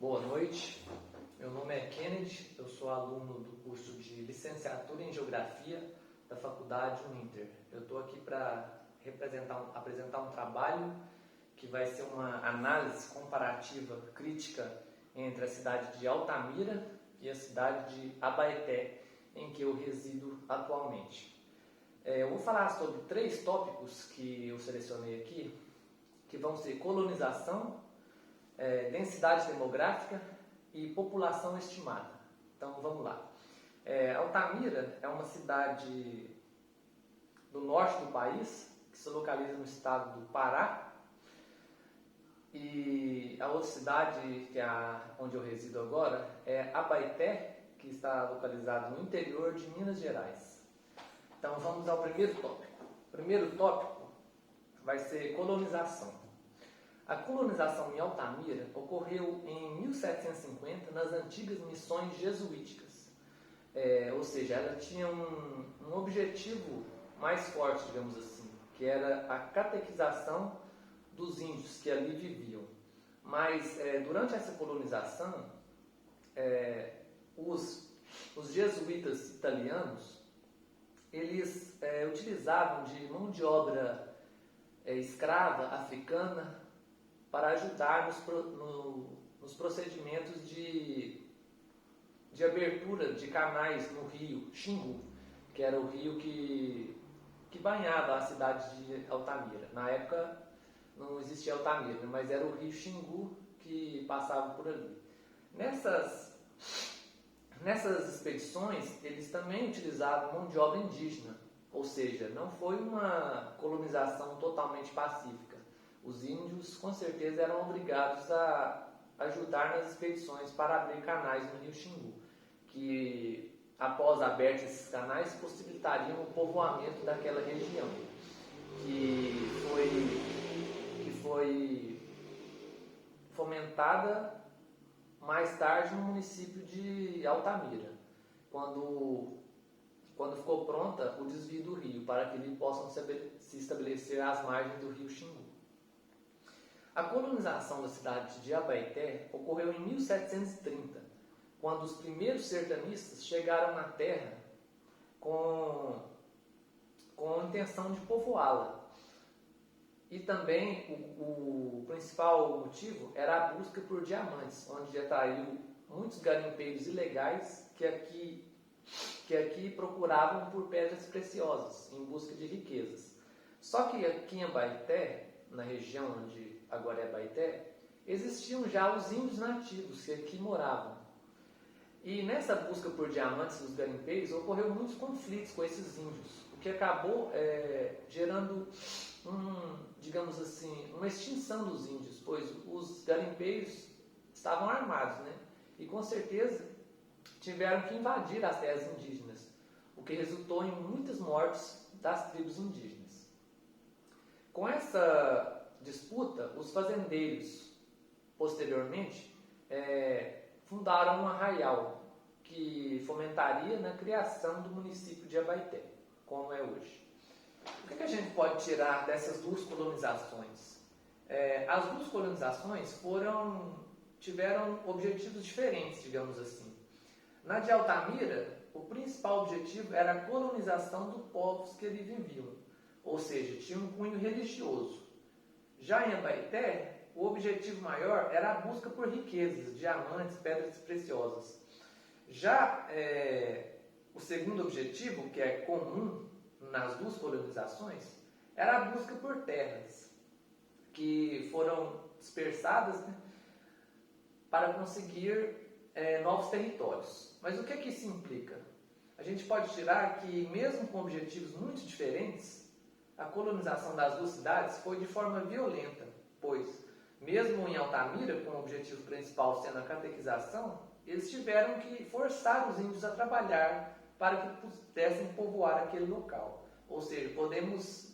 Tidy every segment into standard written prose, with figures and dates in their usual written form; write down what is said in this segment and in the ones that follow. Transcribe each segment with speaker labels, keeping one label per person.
Speaker 1: Boa noite, meu nome é Kennedy, eu sou aluno do curso de Licenciatura em Geografia da Faculdade Uninter. Eu estou aqui para apresentar um trabalho que vai ser uma análise comparativa crítica entre a cidade de Altamira e a cidade de Abaeté, em que eu resido atualmente. Eu vou falar sobre 3 tópicos que eu selecionei aqui, que vão ser colonização, densidade demográfica e população estimada. Então vamos lá. Altamira é uma cidade do norte do país, que se localiza no estado do Pará. E a outra cidade, que é onde eu resido agora, é Abaeté, que está localizado no interior de Minas Gerais. Então vamos ao primeiro tópico. O primeiro tópico vai ser colonização. A colonização em Altamira ocorreu em 1750 nas antigas missões jesuíticas. Ou seja, ela tinha um objetivo mais forte, digamos assim, que era a catequização dos índios que ali viviam. Mas durante essa colonização, os jesuítas italianos, eles utilizavam de mão de obra escrava africana para ajudar nos procedimentos de abertura de canais no rio Xingu, que era o rio que banhava a cidade de Altamira. Na época não existia Altamira, mas era o rio Xingu que passava por ali. Nessas expedições, eles também utilizavam mão de obra indígena, ou seja, não foi uma colonização totalmente pacífica. Os índios, com certeza, eram obrigados a ajudar nas expedições para abrir canais no rio Xingu, que, após abertos esses canais, possibilitariam o povoamento daquela região, que foi fomentada mais tarde no município de Altamira, quando ficou pronta o desvio do rio, para que ali possam se estabelecer às margens do rio Xingu. A colonização da cidade de Abaeté ocorreu em 1730, quando os primeiros sertanistas chegaram na terra com a intenção de povoá-la. E também o principal motivo era a busca por diamantes, onde atraiu muitos garimpeiros ilegais que aqui procuravam por pedras preciosas, em busca de riquezas. Só que aqui em Abaeté, na região onde agora é Abaeté, existiam já os índios nativos que aqui moravam. E nessa busca por diamantes dos garimpeiros ocorreu muitos conflitos com esses índios, o que acabou gerando digamos assim, uma extinção dos índios, pois os garimpeiros estavam armados, né? E com certeza tiveram que invadir as terras indígenas, o que resultou em muitas mortes das tribos indígenas. Com essa disputa, os fazendeiros, posteriormente, fundaram um arraial que fomentaria na criação do município de Abaeté, como é hoje. O que a gente pode tirar dessas 2 colonizações? As 2 colonizações tiveram objetivos diferentes, digamos assim. Na de Altamira, o principal objetivo era a colonização dos povos que ali viviam, ou seja, tinha um cunho religioso. Já em Abaeté, o objetivo maior era a busca por riquezas, diamantes, pedras preciosas. Já o segundo objetivo, que é comum nas 2 colonizações, era a busca por terras, que foram dispersadas, né, para conseguir novos territórios. Mas o que isso implica? A gente pode tirar que, mesmo com objetivos muito diferentes, a colonização das 2 cidades foi de forma violenta, pois, mesmo em Altamira, com o objetivo principal sendo a catequização, eles tiveram que forçar os índios a trabalhar para que pudessem povoar aquele local. Ou seja, podemos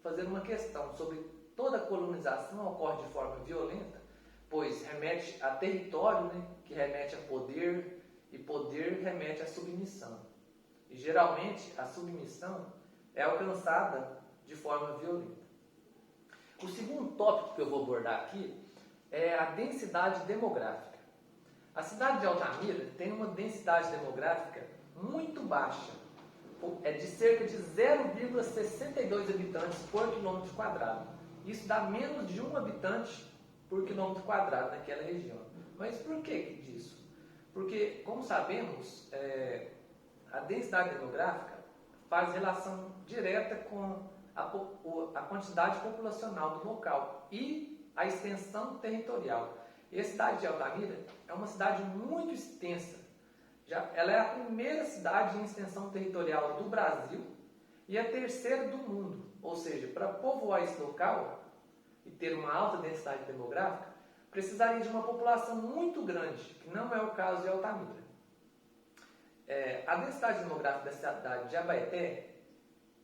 Speaker 1: fazer uma questão sobre toda a colonização ocorre de forma violenta, pois remete a território, né, que remete a poder, e poder remete a submissão. E geralmente a submissão é alcançada de forma violenta. O segundo tópico que eu vou abordar aqui é a densidade demográfica. A cidade de Altamira tem uma densidade demográfica muito baixa, é de cerca de 0,62 habitantes por quilômetro quadrado. Isso dá menos de 1 habitante por quilômetro quadrado naquela região. Mas por que disso? Porque, como sabemos, a densidade demográfica faz relação direta com a quantidade populacional do local e a extensão territorial. E a cidade de Altamira é uma cidade muito extensa. Ela é a primeira cidade em extensão territorial do Brasil e a terceira do mundo. Ou seja, para povoar esse local e ter uma alta densidade demográfica, precisaria de uma população muito grande, que não é o caso de Altamira. A densidade demográfica da cidade de Abaeté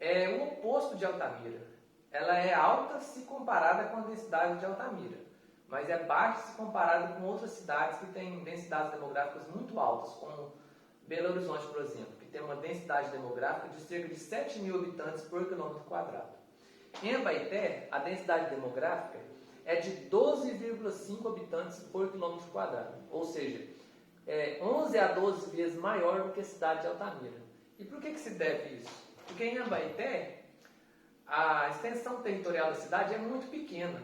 Speaker 1: é o oposto de Altamira. Ela é alta se comparada com a densidade de Altamira, mas é baixa se comparada com outras cidades que têm densidades demográficas muito altas, como Belo Horizonte, por exemplo, que tem uma densidade demográfica de cerca de 7.000 habitantes por quilômetro quadrado. Em Abaeté, a densidade demográfica é de 12,5 habitantes por quilômetro quadrado, ou seja, 11 a 12 vezes maior do que a cidade de Altamira. E por que se deve isso? Porque em Abaeté, a extensão territorial da cidade é muito pequena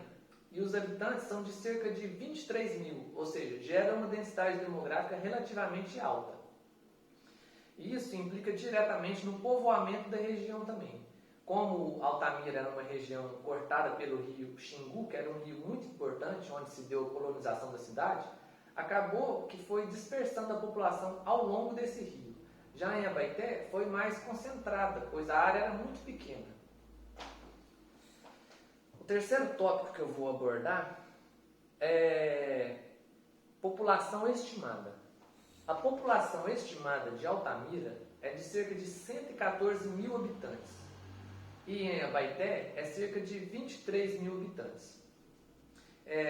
Speaker 1: e os habitantes são de cerca de 23.000, ou seja, gera uma densidade demográfica relativamente alta. E isso implica diretamente no povoamento da região também. Como Altamira era uma região cortada pelo rio Xingu, que era um rio muito importante, onde se deu a colonização da cidade, acabou que foi dispersando a população ao longo desse rio. Já em Abaeté foi mais concentrada, pois a área era muito pequena. O terceiro tópico que eu vou abordar é população estimada. A população estimada de Altamira é de cerca de 114.000 habitantes. E em Abaeté é cerca de 23.000 habitantes.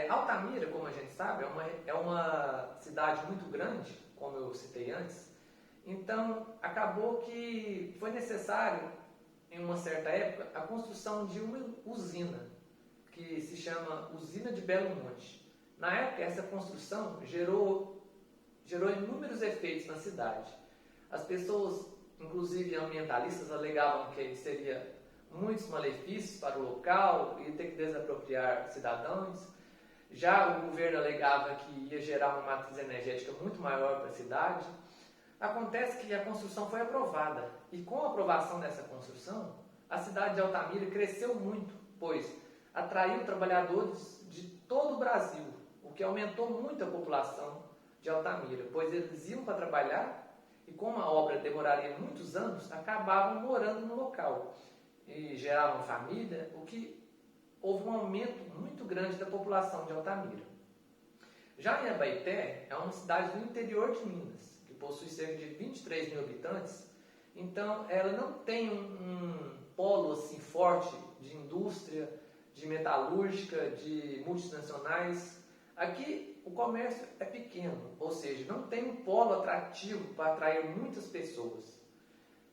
Speaker 1: Altamira, como a gente sabe, é uma cidade muito grande, como eu citei antes. Então, acabou que foi necessário, em uma certa época, a construção de uma usina, que se chama Usina de Belo Monte. Na época, essa construção gerou inúmeros efeitos na cidade. As pessoas, inclusive ambientalistas, alegavam que seria muitos malefícios para o local, ia ter que desapropriar cidadãos. Já o governo alegava que ia gerar uma matriz energética muito maior para a cidade. Acontece que a construção foi aprovada, e com a aprovação dessa construção, a cidade de Altamira cresceu muito, pois atraiu trabalhadores de todo o Brasil, o que aumentou muito a população de Altamira, pois eles iam para trabalhar e, como a obra demoraria muitos anos, acabavam morando no local e geravam família, o que houve um aumento muito grande da população de Altamira. Já em Abaeté, é uma cidade do interior de Minas, que possui cerca de 23.000 habitantes, então ela não tem um polo assim forte de indústria, de metalúrgica, de multinacionais. Aqui o comércio é pequeno, ou seja, não tem um polo atrativo para atrair muitas pessoas.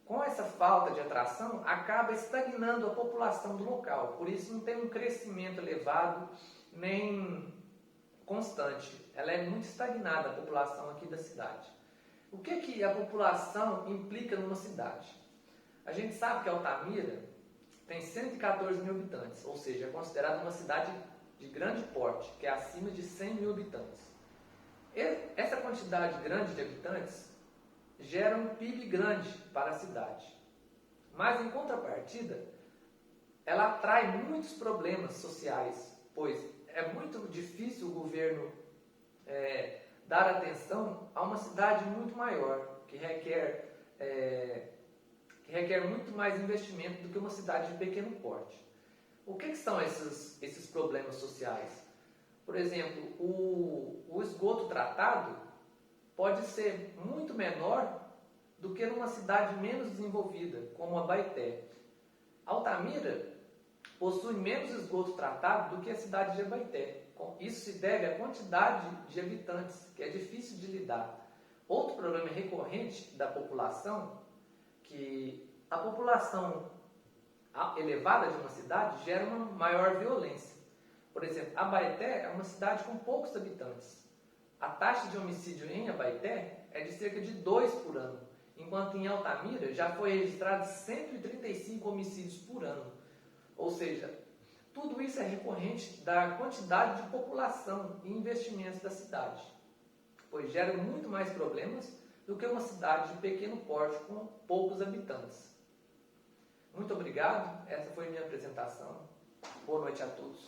Speaker 1: Com essa falta de atração, acaba estagnando a população do local. Por isso não tem um crescimento elevado, nem constante. Ela é muito estagnada, a população aqui da cidade. O que a população implica numa cidade? A gente sabe que Altamira tem 114.000 habitantes, ou seja, é considerada uma cidade de grande porte, que é acima de 100.000 habitantes. Essa quantidade grande de habitantes gera um PIB grande para a cidade. Mas, em contrapartida, ela atrai muitos problemas sociais, pois é muito difícil o governo dar atenção a uma cidade muito maior, que requer muito mais investimento do que uma cidade de pequeno porte. O que são esses problemas sociais? Por exemplo, o esgoto tratado pode ser muito menor do que numa cidade menos desenvolvida, como Abaeté. Altamira possui menos esgoto tratado do que a cidade de Abaeté. Isso se deve à quantidade de habitantes, que é difícil de lidar. Outro problema recorrente da população, que a população elevada de uma cidade gera uma maior violência. Por exemplo, Abaeté é uma cidade com poucos habitantes. A taxa de homicídio em Abaeté é de cerca de 2 por ano, enquanto em Altamira já foi registrado 135 homicídios por ano. Ou seja, tudo isso é recorrente da quantidade de população e investimentos da cidade, pois gera muito mais problemas do que uma cidade de pequeno porte com poucos habitantes. Muito obrigado, essa foi minha apresentação. Boa noite a todos.